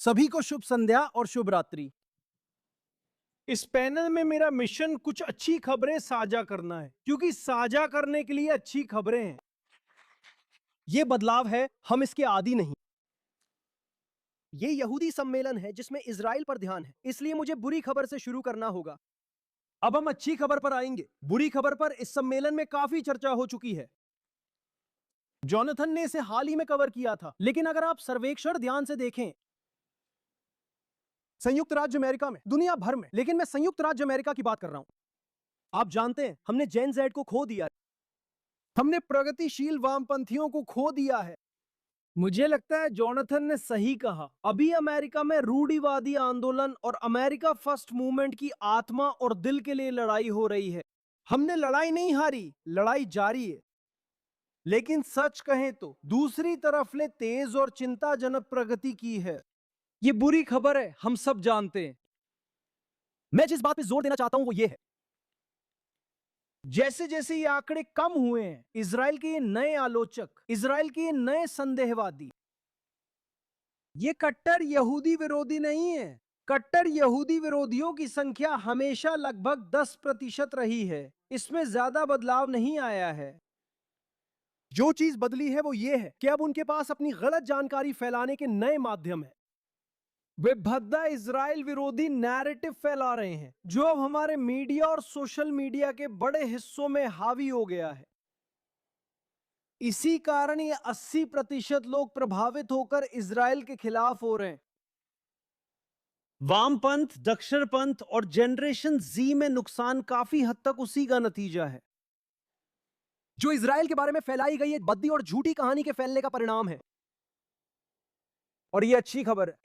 सभी को शुभ संध्या और शुभ रात्रि। इस पैनल में मेरा मिशन कुछ अच्छी खबरें साझा करना है, क्योंकि साझा करने के लिए अच्छी खबरें हैं। यह बदलाव है, हम इसके आदी नहीं। यह यहूदी सम्मेलन है जिसमें इजराइल पर ध्यान है, इसलिए मुझे बुरी खबर से शुरू करना होगा। अब हम अच्छी खबर पर आएंगे। बुरी खबर पर इस सम्मेलन में काफी चर्चा हो चुकी है। जॉनथन ने इसे हाल ही में कवर किया था, लेकिन अगर आप सर्वेक्षण ध्यान से देखें, संयुक्त राज्य अमेरिका में, दुनिया भर में, लेकिन मैं संयुक्त राज्य अमेरिका की बात कर रहा हूं। आप जानते हैं, हमने जेन जेड को खो दिया है। हमने प्रगतिशील वामपंथियों को खो दिया है। मुझे लगता है जॉनथन ने सही कहा। अभी अमेरिका में रूढ़िवादी आंदोलन और अमेरिका फर्स्ट मूवमेंट की आत्मा और दिल के लिए लड़ाई हो रही है। हमने लड़ाई नहीं हारी, लड़ाई जारी है। लेकिन सच कहें तो दूसरी तरफ ने तेज और चिंताजनक प्रगति की है। यह बुरी खबर है, हम सब जानते हैं। मैं जिस बात पे जोर देना चाहता हूं वो ये है, जैसे जैसे ये आंकड़े कम हुए हैं, इजराइल के ये नए आलोचक, इजराइल के ये नए संदेहवादी, ये कट्टर यहूदी विरोधी नहीं है। कट्टर यहूदी विरोधियों की संख्या हमेशा लगभग 10% रही है। इसमें ज्यादा बदलाव नहीं आया है। जो चीज बदली है वो ये है कि अब उनके पास अपनी गलत जानकारी फैलाने के नए माध्यम है। वे भद्दा इजराइल विरोधी नैरेटिव फैला रहे हैं, जो अब हमारे मीडिया और सोशल मीडिया के बड़े हिस्सों में हावी हो गया है। इसी कारण ये 80% लोग प्रभावित होकर इजराइल के खिलाफ हो रहे हैं। वामपंथ, दक्षिणपंथ और जनरेशन जी में नुकसान काफी हद तक उसी का नतीजा है, जो इजराइल के बारे में फैलाई गई एक बद्दी और झूठी कहानी के फैलने का परिणाम है। और ये अच्छी खबर है,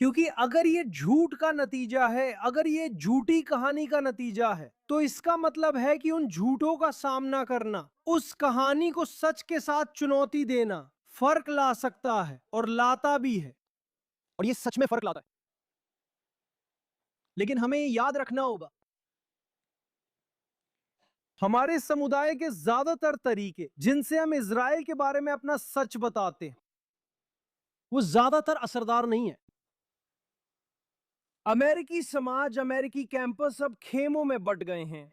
क्योंकि अगर ये झूठ का नतीजा है, अगर ये झूठी कहानी का नतीजा है, तो इसका मतलब है कि उन झूठों का सामना करना, उस कहानी को सच के साथ चुनौती देना फर्क ला सकता है और लाता भी है। और ये सच में फर्क लाता है। लेकिन हमें याद रखना होगा, हमारे समुदाय के ज्यादातर तरीके जिनसे हम इजराइल के बारे में अपना सच बताते हैं, वो ज्यादातर असरदार नहीं है। अमेरिकी समाज, अमेरिकी कैंपस अब खेमों में बट गए हैं।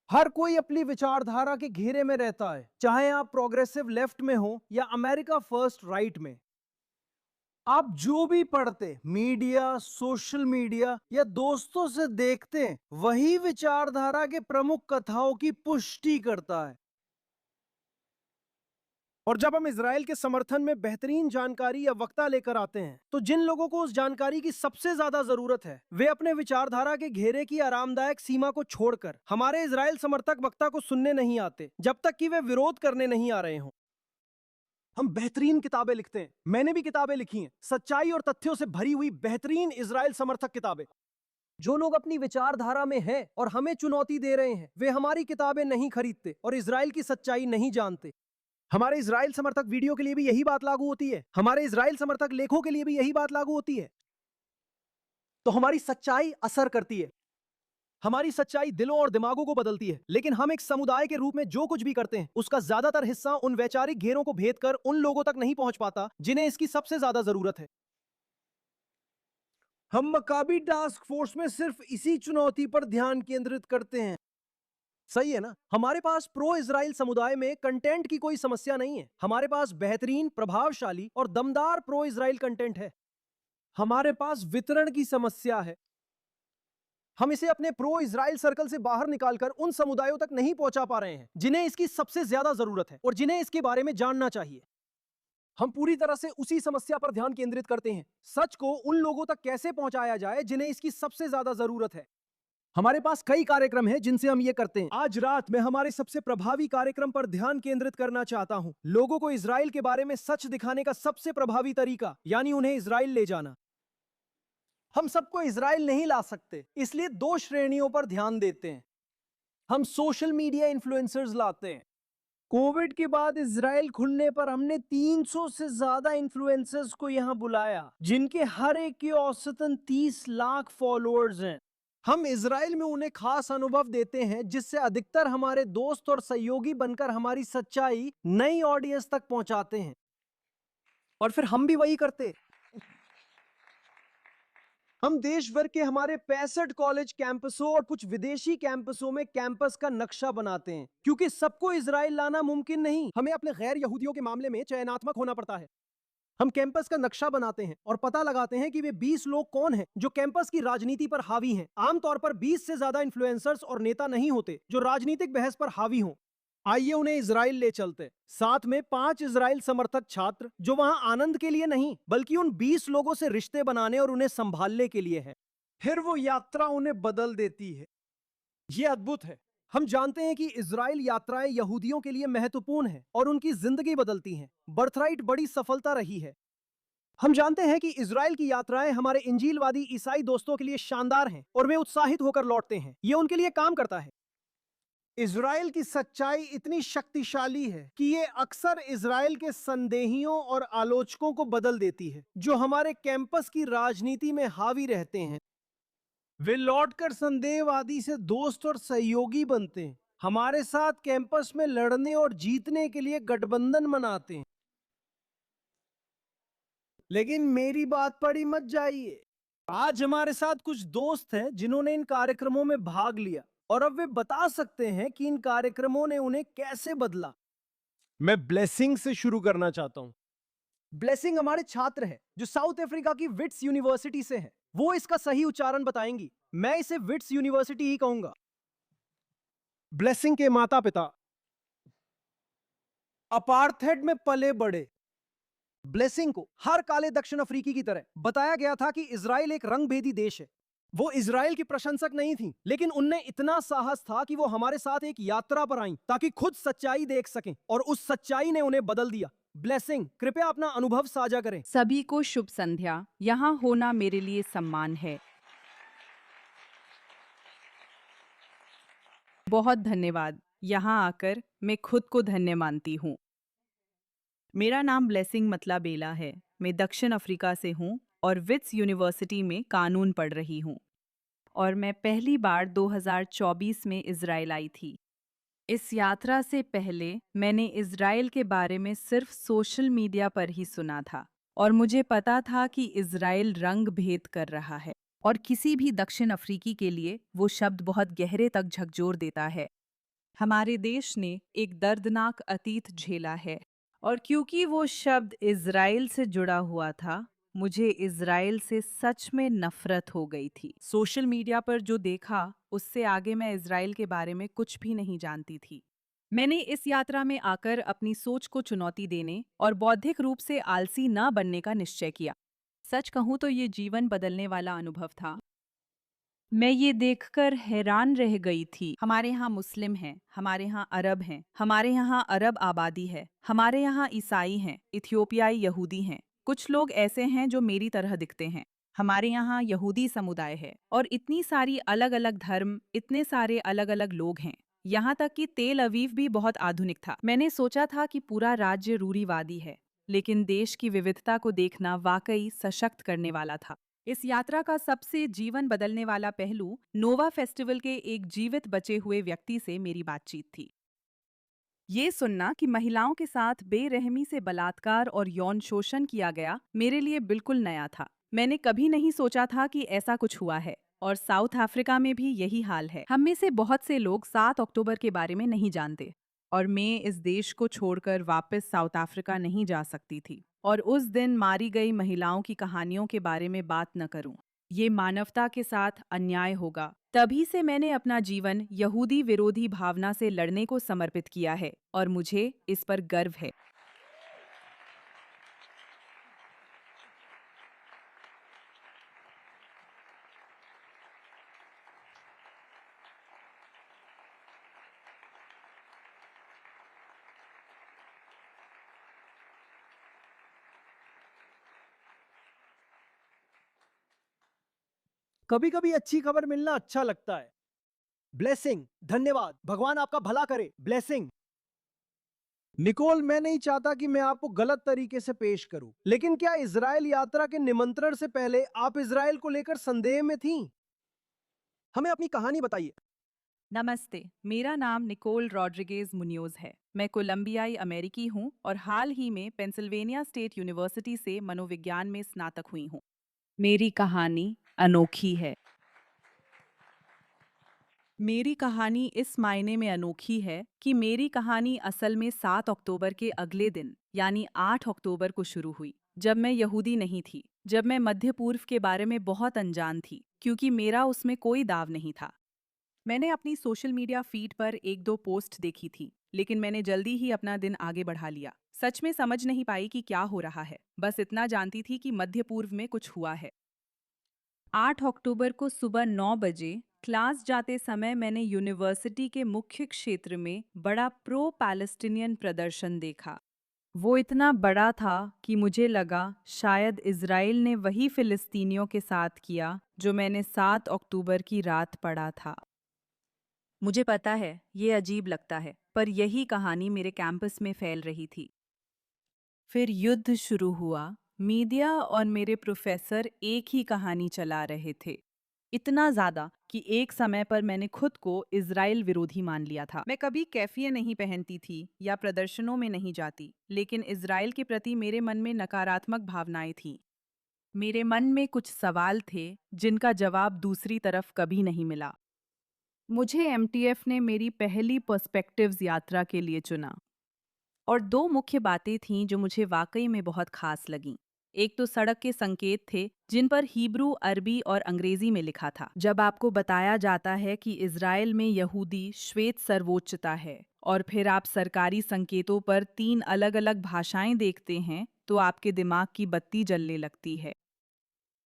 हर कोई अपनी विचारधारा के घेरे में रहता है, चाहे आप प्रोग्रेसिव लेफ्ट में हो या अमेरिका फर्स्ट राइट में। आप जो भी पढ़ते, मीडिया, सोशल मीडिया या दोस्तों से देखते हैं, वही विचारधारा के प्रमुख कथाओं की पुष्टि करता है। और जब हम इजराइल के समर्थन में बेहतरीन जानकारी या वक्ता लेकर आते हैं, तो जिन लोगों को उस जानकारी की सबसे ज्यादा जरूरत है, वे अपने विचारधारा के घेरे की आरामदायक सीमा को छोड़कर हमारे इजराइल समर्थक वक्ता को सुनने नहीं आते, जब तक कि वे विरोध करने नहीं आ रहे हों। हम बेहतरीन किताबें लिखते हैं, मैंने भी किताबें लिखी हैं, सच्चाई और तथ्यों से भरी हुई बेहतरीन इजराइल समर्थक किताबें। जो लोग अपनी विचारधारा में हैं और हमें चुनौती दे रहे हैं, वे हमारी किताबें नहीं खरीदते और इजराइल की सच्चाई नहीं जानते। हमारे इजराइल समर्थक वीडियो के लिए भी यही बात लागू होती है, हमारे इजराइल समर्थक लेखों के लिए भी यही बात लागू होती है। तो हमारी सच्चाई असर करती है, हमारी सच्चाई दिलों और दिमागों को बदलती है। लेकिन हम एक समुदाय के रूप में जो कुछ भी करते हैं, उसका ज्यादातर हिस्सा उन वैचारिक घेरों को भेद कर उन लोगों तक नहीं पहुंच पाता जिन्हें इसकी सबसे ज्यादा जरूरत है। हम मकाबी टास्क फोर्स में सिर्फ इसी चुनौती पर ध्यान केंद्रित करते हैं। सही है ना? हमारे पास प्रो इजराइल समुदाय में कंटेंट की कोई समस्या नहीं है। हमारे पास बेहतरीन, प्रभावशाली और दमदार प्रो इजराइल कंटेंट है। हमारे पास वितरण की समस्या है। हम इसे अपने प्रो इजराइल सर्कल से बाहर निकालकर उन समुदायों तक नहीं पहुंचा पा रहे हैं जिन्हें इसकी सबसे ज्यादा जरूरत है और जिन्हें इसके बारे में जानना चाहिए। हम पूरी तरह से उसी समस्या पर ध्यान केंद्रित करते हैं, सच को उन लोगों तक कैसे पहुंचाया जाए जिन्हें इसकी सबसे ज्यादा जरूरत है। हमारे पास कई कार्यक्रम हैं जिनसे हम ये करते हैं। आज रात मैं हमारे सबसे प्रभावी कार्यक्रम पर ध्यान केंद्रित करना चाहता हूं, लोगों को इजराइल के बारे में सच दिखाने का सबसे प्रभावी तरीका, यानी उन्हें इजराइल ले जाना। हम सबको इजराइल नहीं ला सकते, इसलिए 2 श्रेणियों पर ध्यान देते हैं। हम सोशल मीडिया इन्फ्लुएंसर्स लाते हैं। कोविड के बाद इजराइल खुलने पर हमने 300 से ज्यादा इन्फ्लुएंसर्स को यहां बुलाया, जिनके हर एक के औसतन 30 लाख फॉलोअर्स हैं। हम इजराइल में उन्हें खास अनुभव देते हैं, जिससे अधिकतर हमारे दोस्त और सहयोगी बनकर हमारी सच्चाई नई ऑडियंस तक पहुंचाते हैं। और फिर हम भी वही करते। हम देश भर के हमारे 65 कॉलेज कैंपसों और कुछ विदेशी कैंपसों में कैंपस का नक्शा बनाते हैं, क्योंकि सबको इजराइल लाना मुमकिन नहीं। हमें अपने गैर यहूदियों के मामले में चयनात्मक होना पड़ता है। हम कैंपस का नक्शा बनाते हैं और पता लगाते हैं कि वे 20 लोग कौन हैं जो कैंपस की राजनीति पर हावी हैं। आमतौर पर 20 से ज्यादा इन्फ्लुएंसर्स और नेता नहीं होते जो राजनीतिक बहस पर हावी हों। आइए उन्हें इजराइल ले चलते, साथ में 5 इजराइल समर्थक छात्र जो वहां आनंद के लिए नहीं बल्कि उन 20 लोगों से रिश्ते बनाने और उन्हें संभालने के लिए है। फिर वो यात्रा उन्हें बदल देती है। यह अद्भुत है। हम जानते हैं कि इजराइल यात्राएं यहूदियों के लिए महत्वपूर्ण है और उनकी जिंदगी बदलती हैं। बर्थराइट बड़ी सफलता रही है। हम जानते हैं कि इजराइल की यात्राएं हमारे इंजीलवादी ईसाई दोस्तों के लिए शानदार हैं और वे उत्साहित होकर लौटते हैं। यह उनके लिए काम करता है। इजराइल की सच्चाई इतनी शक्तिशाली है कि ये अक्सर इजराइल के संदेहियों और आलोचकों को बदल देती है जो हमारे कैंपस की राजनीति में हावी रहते हैं। वे लौटकर संदेहवादी से दोस्त और सहयोगी बनते हैं, हमारे साथ कैंपस में लड़ने और जीतने के लिए गठबंधन बनाते हैं। लेकिन मेरी बात पर ही मत जाइए। आज हमारे साथ कुछ दोस्त हैं जिन्होंने इन कार्यक्रमों में भाग लिया और अब वे बता सकते हैं कि इन कार्यक्रमों ने उन्हें कैसे बदला। मैं ब्लेसिंग से शुरू करना चाहता हूं। ब्लेसिंग हमारे छात्र हैं जो साउथ अफ्रीका की विट्स यूनिवर्सिटी से हैं। वो इसका सही उच्चारण बताएंगी। मैं इसे विट्स यूनिवर्सिटी ही कहूंगा। ब्लेसिंग के माता पिता अपार्थेड में पले बड़े। ब्लेसिंग को हर काले दक्षिण अफ्रीकी की तरह बताया गया था कि इजराइल एक रंगभेदी देश है। वो इजराइल की प्रशंसक नहीं थी, लेकिन उनने इतना साहस था कि वो हमारे साथ एक यात्रा पर आईं ताकि खुद सच्चाई देख सकें, और उस सच्चाई ने उन्हें बदल दिया। ब्लेसिंग, कृपया अपना अनुभव साझा करें। सभी को शुभ संध्या। यहाँ होना मेरे लिए सम्मान है। बहुत धन्यवाद। यहाँ आकर मैं खुद को धन्य मानती हूँ। मेरा नाम ब्लेसिंग मतलाबेला है। मैं दक्षिण अफ्रीका से हूँ और विट्स यूनिवर्सिटी में कानून पढ़ रही हूँ। और मैं पहली बार 2024 में इजराइल आई थी। इस यात्रा से पहले मैंने इजराइल के बारे में सिर्फ सोशल मीडिया पर ही सुना था और मुझे पता था कि इजराइल रंग भेद कर रहा है और किसी भी दक्षिण अफ्रीकी के लिए वो शब्द बहुत गहरे तक झकझोर देता है। हमारे देश ने एक दर्दनाक अतीत झेला है और क्योंकि वो शब्द इजराइल से जुड़ा हुआ था, मुझे इजराइल से सच में नफरत हो गई थी। सोशल मीडिया पर जो देखा उससे आगे मैं इजराइल के बारे में कुछ भी नहीं जानती थी। मैंने इस यात्रा में आकर अपनी सोच को चुनौती देने और बौद्धिक रूप से आलसी न बनने का निश्चय किया। सच कहूँ तो ये जीवन बदलने वाला अनुभव था। मैं ये देखकर हैरान रह गई थी। हमारे यहाँ मुस्लिम हैं, हमारे यहाँ अरब हैं, हमारे यहाँ अरब आबादी है, हमारे यहाँ ईसाई हैं, इथियोपियाई यहूदी हैं, कुछ लोग ऐसे हैं जो मेरी तरह दिखते हैं। हमारे यहाँ यहूदी समुदाय है और इतनी सारी अलग अलग धर्म, इतने सारे अलग अलग लोग हैं। यहाँ तक कि तेल अवीव भी बहुत आधुनिक था। मैंने सोचा था कि पूरा राज्य रूढ़िवादी है, लेकिन देश की विविधता को देखना वाकई सशक्त करने वाला था। इस यात्रा का सबसे जीवन बदलने वाला पहलू नोवा फेस्टिवल के एक जीवित बचे हुए व्यक्ति से मेरी बातचीत थी। ये सुनना कि महिलाओं के साथ बेरहमी से बलात्कार और यौन शोषण किया गया मेरे लिए बिल्कुल नया था। मैंने कभी नहीं सोचा था कि ऐसा कुछ हुआ है और साउथ अफ्रीका में भी यही हाल है। हम में से बहुत से लोग 7 अक्टूबर के बारे में नहीं जानते और मैं इस देश को छोड़कर वापस साउथ अफ्रीका नहीं जा सकती थी और उस दिन मारी गई महिलाओं की कहानियों के बारे में बात न करूं। ये मानवता के साथ अन्याय होगा। तभी से मैंने अपना जीवन यहूदी विरोधी भावना से लड़ने को समर्पित किया है और मुझे इस पर गर्व है। कभी कभी अच्छी खबर मिलना अच्छा लगता है। ब्लेसिंग, धन्यवाद। भगवान आपका भला करे। ब्लेसिंग। निकोल, मैं नहीं चाहता कि मैं आपको गलत तरीके से पेश करूं, लेकिन क्या इजराइल यात्रा के निमंत्रण से पहले आप इजराइल को लेकर संदेह में थीं? हमें अपनी कहानी बताइए। नमस्ते, मेरा नाम निकोल रॉड्रिगेज मुनियोज है। मैं कोलंबियाई अमेरिकी हूँ और हाल ही में पेंसिल्वेनिया स्टेट यूनिवर्सिटी से मनोविज्ञान में स्नातक हुई हूँ। मेरी कहानी अनोखी है। मेरी कहानी इस मायने में अनोखी है कि मेरी कहानी असल में 7 अक्टूबर के अगले दिन यानी 8 अक्टूबर को शुरू हुई, जब मैं यहूदी नहीं थी, जब मैं मध्य पूर्व के बारे में बहुत अनजान थी, क्योंकि मेरा उसमें कोई दाव नहीं था। मैंने अपनी सोशल मीडिया फीड पर एक दो पोस्ट देखी थी, लेकिन मैंने जल्दी ही अपना दिन आगे बढ़ा लिया। सच में समझ नहीं पाई कि क्या हो रहा है, बस इतना जानती थी कि मध्य पूर्व में कुछ हुआ है। 8 अक्टूबर को सुबह 9 बजे क्लास जाते समय मैंने यूनिवर्सिटी के मुख्य क्षेत्र में बड़ा प्रो पैलेस्टीनियन प्रदर्शन देखा। वो इतना बड़ा था कि मुझे लगा शायद इज़राइल ने वही फिलिस्तीनियों के साथ किया जो मैंने 7 अक्टूबर की रात पढ़ा था। मुझे पता है, ये अजीब लगता है, पर यही कहानी मेरे कैंपस में फैल रही थी। फिर युद्ध शुरू हुआ। मीडिया और मेरे प्रोफेसर एक ही कहानी चला रहे थे। इतना ज्यादा कि एक समय पर मैंने खुद को इज़राइल विरोधी मान लिया था। मैं कभी कैफिये नहीं पहनती थी या प्रदर्शनों में नहीं जाती, लेकिन इज़राइल के प्रति मेरे मन में नकारात्मक भावनाएं थीं। मेरे मन में कुछ सवाल थे जिनका जवाब दूसरी तरफ कभी नहीं मिला। मुझे एमटीएफ ने मेरी पहली पर्सपेक्टिव्स यात्रा के लिए चुना और दो मुख्य बातें थीं जो मुझे वाकई में बहुत खास लगीं। एक तो सड़क के संकेत थे जिन पर हिब्रू, अरबी और अंग्रेजी में लिखा था। जब आपको बताया जाता है कि इज़राइल में यहूदी श्वेत सर्वोच्चता है और फिर आप सरकारी संकेतों पर 3 अलग-अलग भाषाएं देखते हैं, तो आपके दिमाग की बत्ती जलने लगती है।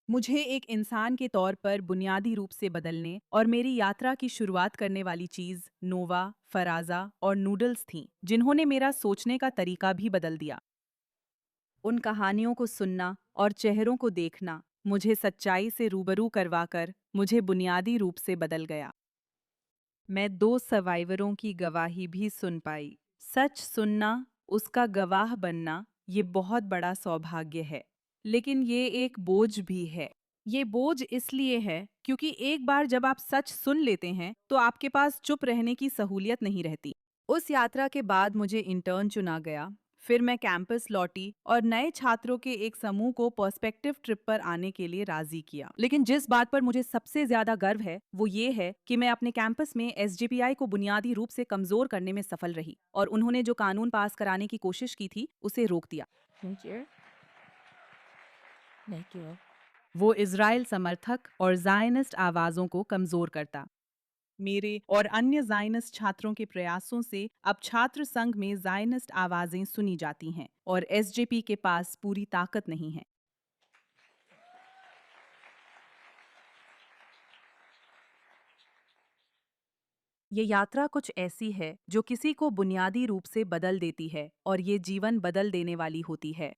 मुझे एक इंसान के तौर पर बुनियादी रूप से बदलने और मेरी यात्रा की शुरुआत करने वाली चीज़ नोवा, फराजा और नूडल्स थीं, जिन्होंने मेरा सोचने का तरीका भी बदल दिया। उन कहानियों को सुनना और चेहरों को देखना मुझे सच्चाई से रूबरू करवाकर मुझे बुनियादी रूप से बदल गया। मैं 2 सर्वाइवरों की गवाही भी सुन पाई। सच सुनना, उसका गवाह बनना, ये बहुत बड़ा सौभाग्य है। लेकिन ये एक बोझ भी है। ये बोझ इसलिए है क्योंकि एक बार जब आप सच सुन लेते हैं, तो आपके पास चुप रहने की सहूलियत नहीं रहती। उस यात्रा के बाद मुझे इंटर्न चुना गया। फिर मैं कैंपस लौटी और नए छात्रों के एक समूह को पर्सपेक्टिव ट्रिप पर आने के लिए राजी किया। लेकिन जिस बात पर मुझे सबसे ज्यादा गर्व है, वो ये है कि मैं अपने कैंपस में एसजीपीआई को बुनियादी रूप से कमजोर करने में सफल रही और उन्होंने जो कानून पास कराने की कोशिश की थी, उसे रोक दिया। Thank you. Thank you. वो इज़राइल समर्थक और ज़ायनिस्ट आवाज़ों को कमज़ोर करता। मेरे और अन्य ज़ायनिस्ट छात्रों के प्रयासों से अब छात्र संघ में ज़ायनिस्ट आवाज़ें सुनी जाती हैं और एसजेपी के पास पूरी ताकत नहीं है। ये यात्रा कुछ ऐसी है जो किसी को बुनियादी रूप से बदल देती है और ये जीवन बदल देने वाली होती है।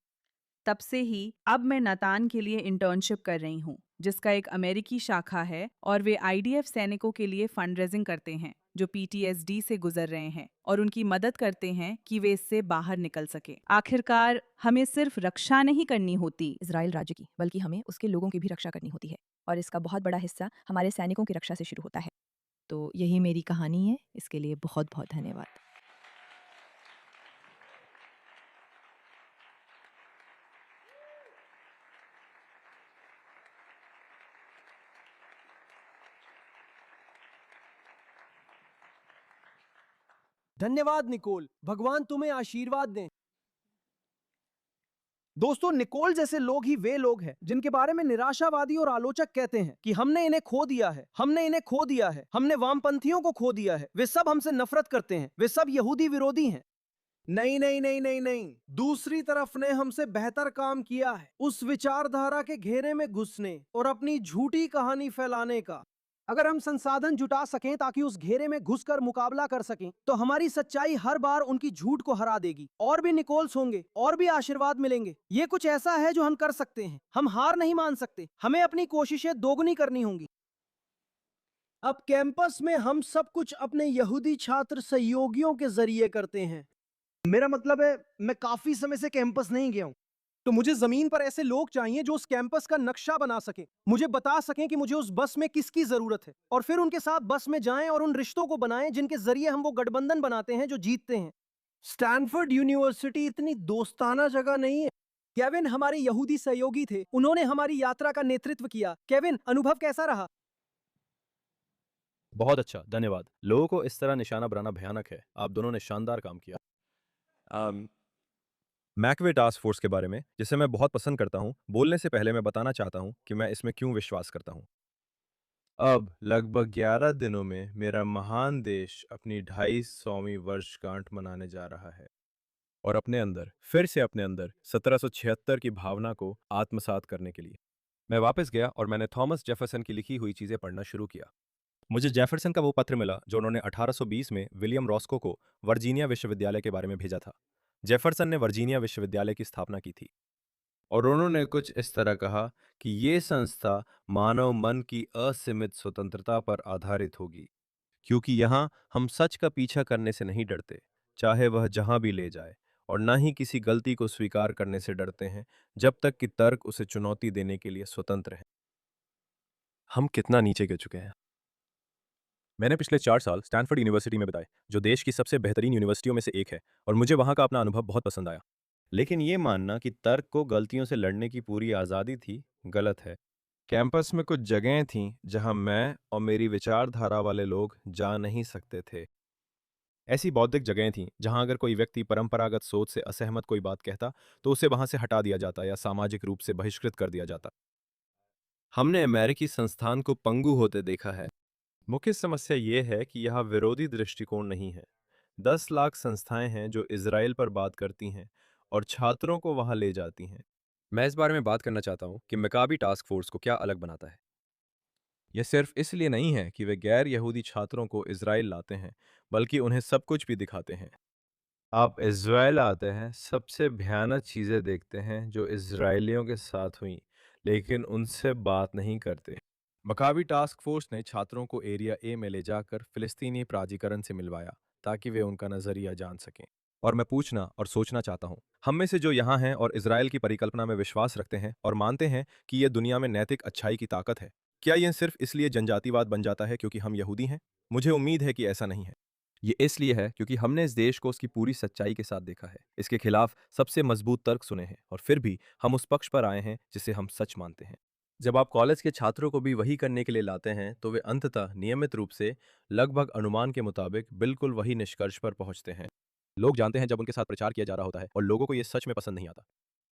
तब से ही अब मैं नातान के लिए इंटर्नशिप कर रही हूँ, जिसका एक अमेरिकी शाखा है और वे आईडीएफ सैनिकों के लिए फंड रेजिंग करते हैं जो पीटीएसडी से गुजर रहे हैं और उनकी मदद करते हैं कि वे इससे बाहर निकल सके। आखिरकार हमें सिर्फ रक्षा नहीं करनी होती इजराइल राज्य की, बल्कि हमें उसके लोगों की भी रक्षा करनी होती है और इसका बहुत बड़ा हिस्सा हमारे सैनिकों की रक्षा से शुरू होता है। तो यही मेरी कहानी है। इसके लिए बहुत बहुत धन्यवाद। धन्यवाद निकोल, भगवान तुम्हें आशीर्वाद दें। दोस्तों, निकोल जैसे लोग ही वे लोग हैं जिनके बारे में निराशावादी और आलोचक कहते हैं कि हमने इन्हें खो दिया है, हमने इन्हें खो दिया है, हमने वामपंथियों को खो दिया है, वे सब हमसे नफरत करते हैं, वे सब यहूदी विरोधी हैं। नहीं नहीं नहीं नहीं नहीं, दूसरी तरफ ने हमसे बेहतर काम किया है उस विचारधारा के घेरे में घुसने और अपनी झूठी कहानी फैलाने का। अगर हम संसाधन जुटा सकें ताकि उस घेरे में घुसकर मुकाबला कर सकें, तो हमारी सच्चाई हर बार उनकी झूठ को हरा देगी। और भी निकोल्स होंगे और भी आशीर्वाद मिलेंगे। ये कुछ ऐसा है जो हम कर सकते हैं। हम हार नहीं मान सकते, हमें अपनी कोशिशें दोगुनी करनी होंगी। अब कैंपस में हम सब कुछ अपने यहूदी छात्र सहयोगियों के जरिए करते हैं। मेरा मतलब है, मैं काफी समय से कैंपस नहीं गया हूं। तो मुझे जमीन पर ऐसे लोग चाहिए जो उस कैंपस का नक्शा बना सकें, मुझे बता सकें कि मुझे उस बस में किसकी जरूरत है, और फिर उनके साथ बस में जाएं और उन रिश्तों को बनाएं जिनके जरिए हम वो गठबंधन बनाते हैं जो जीतते हैं। स्टैनफोर्ड यूनिवर्सिटी इतनी दोस्ताना जगह नहीं है। केविन हमारे यहूदी सहयोगी थे, उन्होंने हमारी यात्रा का नेतृत्व किया। केविन, अनुभव कैसा रहा? बहुत अच्छा, धन्यवाद। लोगों को इस तरह निशाना बनाना भयानक है। आप दोनों ने शानदार काम किया। मैकवे टास्क फोर्स के बारे में, जिसे मैं बहुत पसंद करता हूं, बोलने से पहले मैं बताना चाहता हूं कि मैं इसमें क्यों विश्वास करता हूं। अब लगभग 11 दिनों में मेरा महान देश अपनी 250वीं वर्षगांठ मनाने जा रहा है, और अपने अंदर, फिर से अपने अंदर 1776 की भावना को आत्मसात करने के लिए मैं वापस गया और मैंने थॉमस जेफरसन की लिखी हुई चीजें पढ़ना शुरू किया। मुझे जेफरसन का वो पत्र मिला जो उन्होंने 1820 में विलियम रॉस्को को वर्जीनिया विश्वविद्यालय के बारे में भेजा था। जेफरसन ने वर्जीनिया विश्वविद्यालय की स्थापना की थी, और उन्होंने कुछ इस तरह कहा कि ये संस्था मानव मन की असीमित स्वतंत्रता पर आधारित होगी, क्योंकि यहाँ हम सच का पीछा करने से नहीं डरते, चाहे वह जहाँ भी ले जाए, और न ही किसी गलती को स्वीकार करने से डरते हैं जब तक कि तर्क उसे चुनौती देने के लिए स्वतंत्र है। हम कितना नीचे गिर चुके हैं। मैंने पिछले 4 साल स्टैनफोर्ड यूनिवर्सिटी में बिताए, जो देश की सबसे बेहतरीन यूनिवर्सिटियों में से एक है, और मुझे वहाँ का अपना अनुभव बहुत पसंद आया। लेकिन ये मानना कि तर्क को गलतियों से लड़ने की पूरी आज़ादी थी, गलत है। कैंपस में कुछ जगहें थीं जहाँ मैं और मेरी विचारधारा वाले लोग जा नहीं सकते थे। ऐसी बौद्धिक जगहें थीं जहाँ अगर कोई व्यक्ति परंपरागत सोच से असहमत कोई बात कहता तो उसे वहाँ से हटा दिया जाता या सामाजिक रूप से बहिष्कृत कर दिया जाता। हमने अमेरिकी संस्थान को पंगु होते देखा है। मुख्य समस्या ये है कि यहाँ विरोधी दृष्टिकोण नहीं है। 10 लाख संस्थाएं हैं जो इजराइल पर बात करती हैं और छात्रों को वहां ले जाती हैं। मैं इस बारे में बात करना चाहता हूं कि मकाबी टास्क फोर्स को क्या अलग बनाता है। यह सिर्फ इसलिए नहीं है कि वे गैर यहूदी छात्रों को इजराइल लाते हैं, बल्कि उन्हें सब कुछ भी दिखाते हैं। आप इजराइल आते हैं, सबसे भयानक चीजें देखते हैं जो इजरायलियों के साथ हुई, लेकिन उनसे बात नहीं करते। मकाबी टास्क फोर्स ने छात्रों को एरिया ए में ले जाकर फिलिस्तीनी प्राधिकरण से मिलवाया ताकि वे उनका नजरिया जान सकें। और मैं पूछना और सोचना चाहता हूं, हम में से जो यहाँ हैं और इजराइल की परिकल्पना में विश्वास रखते हैं और मानते हैं कि यह दुनिया में नैतिक अच्छाई की ताकत है, क्या यह सिर्फ इसलिए जनजातिवाद बन जाता है क्योंकि हम यहूदी हैं? मुझे उम्मीद है कि ऐसा नहीं है। ये इसलिए है क्योंकि हमने इस देश को उसकी पूरी सच्चाई के साथ देखा है, इसके खिलाफ सबसे मजबूत तर्क सुने हैं, और फिर भी हम उस पक्ष पर आए हैं जिसे हम सच मानते हैं। जब आप कॉलेज के छात्रों को भी वही करने के लिए लाते हैं तो वे अंततः नियमित रूप से, लगभग अनुमान के मुताबिक, बिल्कुल वही निष्कर्ष पर पहुंचते हैं। लोग जानते हैं जब उनके साथ प्रचार किया जा रहा होता है और लोगों को ये सच में पसंद नहीं आता।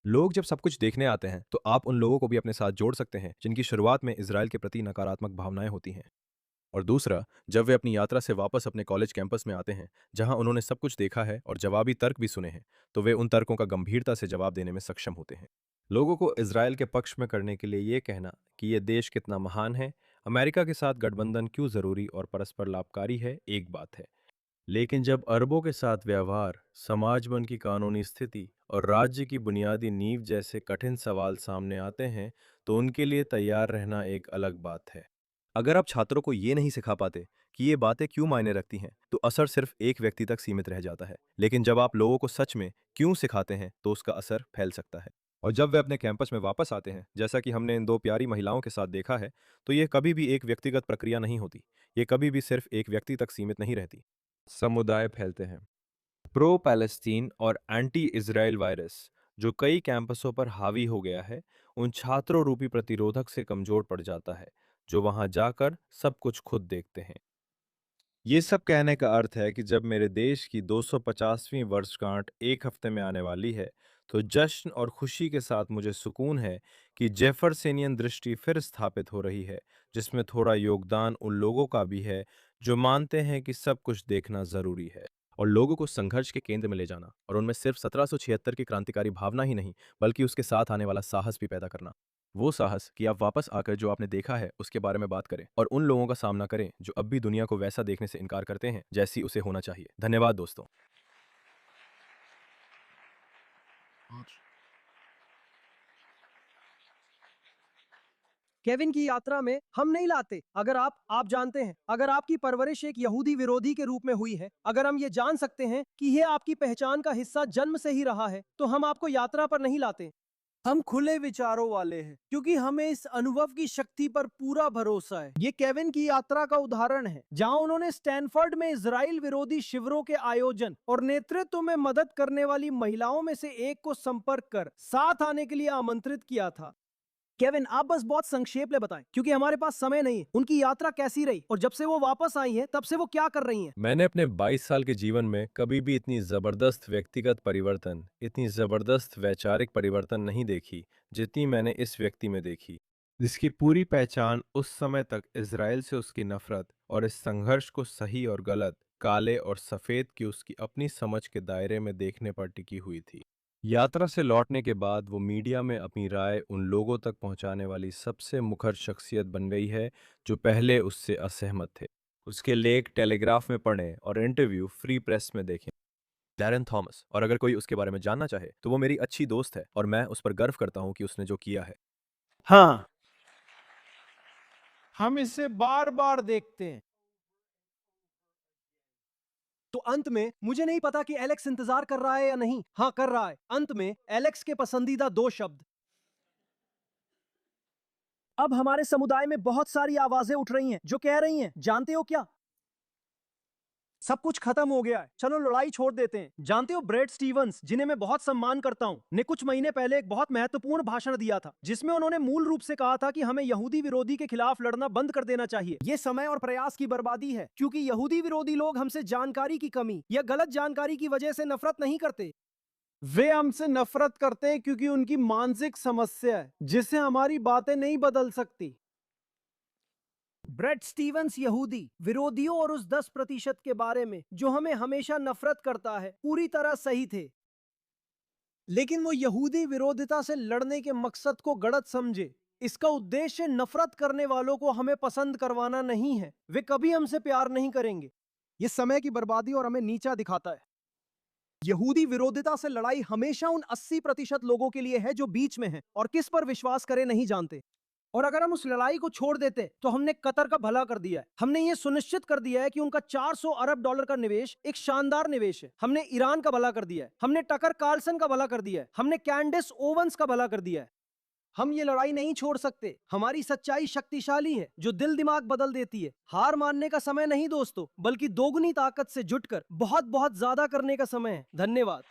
लोग जब सब कुछ देखने आते हैं तो आप उन लोगों को भी अपने साथ जोड़ सकते हैं जिनकी शुरुआत में इजराइल के प्रति नकारात्मक भावनाएं होती हैं। और दूसरा, जब वे अपनी यात्रा से वापस अपने कॉलेज कैंपस में आते हैं जहां उन्होंने सब कुछ देखा है और जवाबी तर्क भी सुने हैं, तो वे उन तर्कों का गंभीरता से जवाब देने में सक्षम होते हैं। लोगों को इजराइल के पक्ष में करने के लिए ये कहना कि यह देश कितना महान है, अमेरिका के साथ गठबंधन क्यों जरूरी और परस्पर लाभकारी है, एक बात है। लेकिन जब अरबों के साथ व्यवहार, समाज मन की कानूनी स्थिति और राज्य की बुनियादी नींव जैसे कठिन सवाल सामने आते हैं, तो उनके लिए तैयार रहना एक अलग बात है। अगर आप छात्रों को ये नहीं सिखा पाते कि ये बातें क्यों मायने रखती हैं, तो असर सिर्फ एक व्यक्ति तक सीमित रह जाता है। लेकिन जब आप लोगों को सच में क्यों सिखाते हैं, तो उसका असर फैल सकता है। और जब वे अपने कैंपस में वापस आते हैं, जैसा कि हमने इन 2 प्यारी महिलाओं के साथ देखा है, तो ये कभी भी एक व्यक्तिगत प्रक्रिया नहीं होती। ये कभी भी सिर्फ एक व्यक्ति तक सीमित नहीं रहती। समुदाय फैलते हैं। प्रो पैलेस्टीन और एंटी इजराइल वायरस जो कई कैंपसों पर हावी हो गया है, उन छात्रों रूपी प्रतिरोधक से कमजोर पड़ जाता है जो वहां जाकर सब कुछ खुद देखते हैं। ये सब कहने का अर्थ है कि जब मेरे देश की 250वीं वर्षगांठ एक हफ्ते में आने वाली है, तो जश्न और खुशी के साथ मुझे सुकून है कि जेफरसेनियन दृष्टि फिर स्थापित हो रही है, जिसमें थोड़ा योगदान उन लोगों का भी है जो मानते हैं कि सब कुछ देखना जरूरी है। और लोगों को संघर्ष के केंद्र में ले जाना, और उनमें सिर्फ 1776 की क्रांतिकारी भावना ही नहीं, बल्कि उसके साथ आने वाला साहस भी पैदा करना। वो साहस कि आप वापस आकर जो आपने देखा है उसके बारे में बात करें, और उन लोगों का सामना करें जो अब भी दुनिया को वैसा देखने से इनकार करते हैं जैसी उसे होना चाहिए। धन्यवाद दोस्तों। केविन की यात्रा में हम नहीं लाते। अगर आप जानते हैं, अगर आपकी परवरिश एक यहूदी विरोधी के रूप में हुई है, अगर हम ये जान सकते हैं कि यह आपकी पहचान का हिस्सा जन्म से ही रहा है, तो हम आपको यात्रा पर नहीं लाते। हम खुले विचारों वाले हैं क्योंकि हमें इस अनुभव की शक्ति पर पूरा भरोसा है। ये केविन की यात्रा का उदाहरण है, जहां उन्होंने स्टैनफोर्ड में इजराइल विरोधी शिविरों के आयोजन और नेतृत्व में मदद करने वाली महिलाओं में से एक को संपर्क कर साथ आने के लिए आमंत्रित किया था। केविन, आप बस बहुत संक्षेप में बताएं क्योंकि हमारे पास समय नहीं है। उनकी यात्रा कैसी रही और जब से वो वापस आई हैं तब से वो क्या कर रही हैं? मैंने अपने 22 साल के जीवन में कभी भी इतनी जबरदस्त व्यक्तिगत परिवर्तन, इतनी जबरदस्त वैचारिक परिवर्तन नहीं देखी जितनी मैंने इस व्यक्ति में देखी, जिसकी पूरी पहचान उस समय तक इजराइल से उसकी नफरत और इस संघर्ष को सही और गलत, काले और सफेद की उसकी अपनी समझ के दायरे में देखने पर टिकी हुई थी। यात्रा से लौटने के बाद वो मीडिया में अपनी राय उन लोगों तक पहुंचाने वाली सबसे मुखर शख्सियत बन गई है जो पहले उससे असहमत थे। उसके लेख टेलीग्राफ में पढ़ें और इंटरव्यू फ्री प्रेस में देखें। डैरेन थॉमस, और अगर कोई उसके बारे में जानना चाहे तो वो मेरी अच्छी दोस्त है और मैं उस पर गर्व करता हूं कि उसने जो किया है। हाँ, हम इसे बार बार देखते हैं। तो अंत में मुझे नहीं पता कि एलेक्स इंतजार कर रहा है या नहीं। हाँ, कर रहा है। अंत में एलेक्स के पसंदीदा 2 शब्द। अब हमारे समुदाय में बहुत सारी आवाजें उठ रही हैं जो कह रही हैं, जानते हो क्या, सब कुछ खत्म हो गया है, चलो लड़ाई छोड़ देते हैं। जानते हो ब्रैड स्टीवंस, जिन्हें मैं बहुत सम्मान करता हूं, ने कुछ महीने पहले एक बहुत महत्वपूर्ण भाषण दिया था जिसमें उन्होंने मूल रूप से कहा था कि हमें यहूदी विरोधी के खिलाफ लड़ना बंद कर देना चाहिए। ये समय और प्रयास की बर्बादी है क्योंकि यहूदी विरोधी लोग हमसे जानकारी की कमी या गलत जानकारी की वजह से नफरत नहीं करते। वे हमसे नफरत करते हैं क्योंकि उनकी मानसिक समस्या है जिसे हमारी बातें नहीं बदल सकती। ब्रैड स्टीवंस यहूदी विरोधियों और उस 10% के बारे में जो हमें हमेशा नफरत करता है पूरी तरह सही थे, लेकिन वो यहूदी विरोधिता से लड़ने के मकसद को गलत समझे। इसका उद्देश्य नफरत करने वालों को हमें पसंद करवाना नहीं है। वे कभी हमसे प्यार नहीं करेंगे। ये समय की बर्बादी और हमें नीचा दिखाता है। यहूदी विरोधिता से लड़ाई हमेशा उन 80% लोगों के लिए है जो बीच में हैं और किस पर विश्वास करें नहीं जानते। और अगर हम उस लड़ाई को छोड़ देते तो हमने कतर का भला कर दिया है। हमने ये सुनिश्चित कर दिया है कि उनका 400 अरब डॉलर का निवेश एक शानदार निवेश है। हमने ईरान का भला कर दिया है। हमने टकर कार्लसन का भला कर दिया है। हमने कैंडिस ओवंस का भला कर दिया है। हम ये लड़ाई नहीं छोड़ सकते। हमारी सच्चाई शक्तिशाली है जो दिल दिमाग बदल देती है। हार मानने का समय नहीं दोस्तों, बल्कि दोगुनी ताकत से जुटकर बहुत बहुत ज्यादा करने का समय है। धन्यवाद।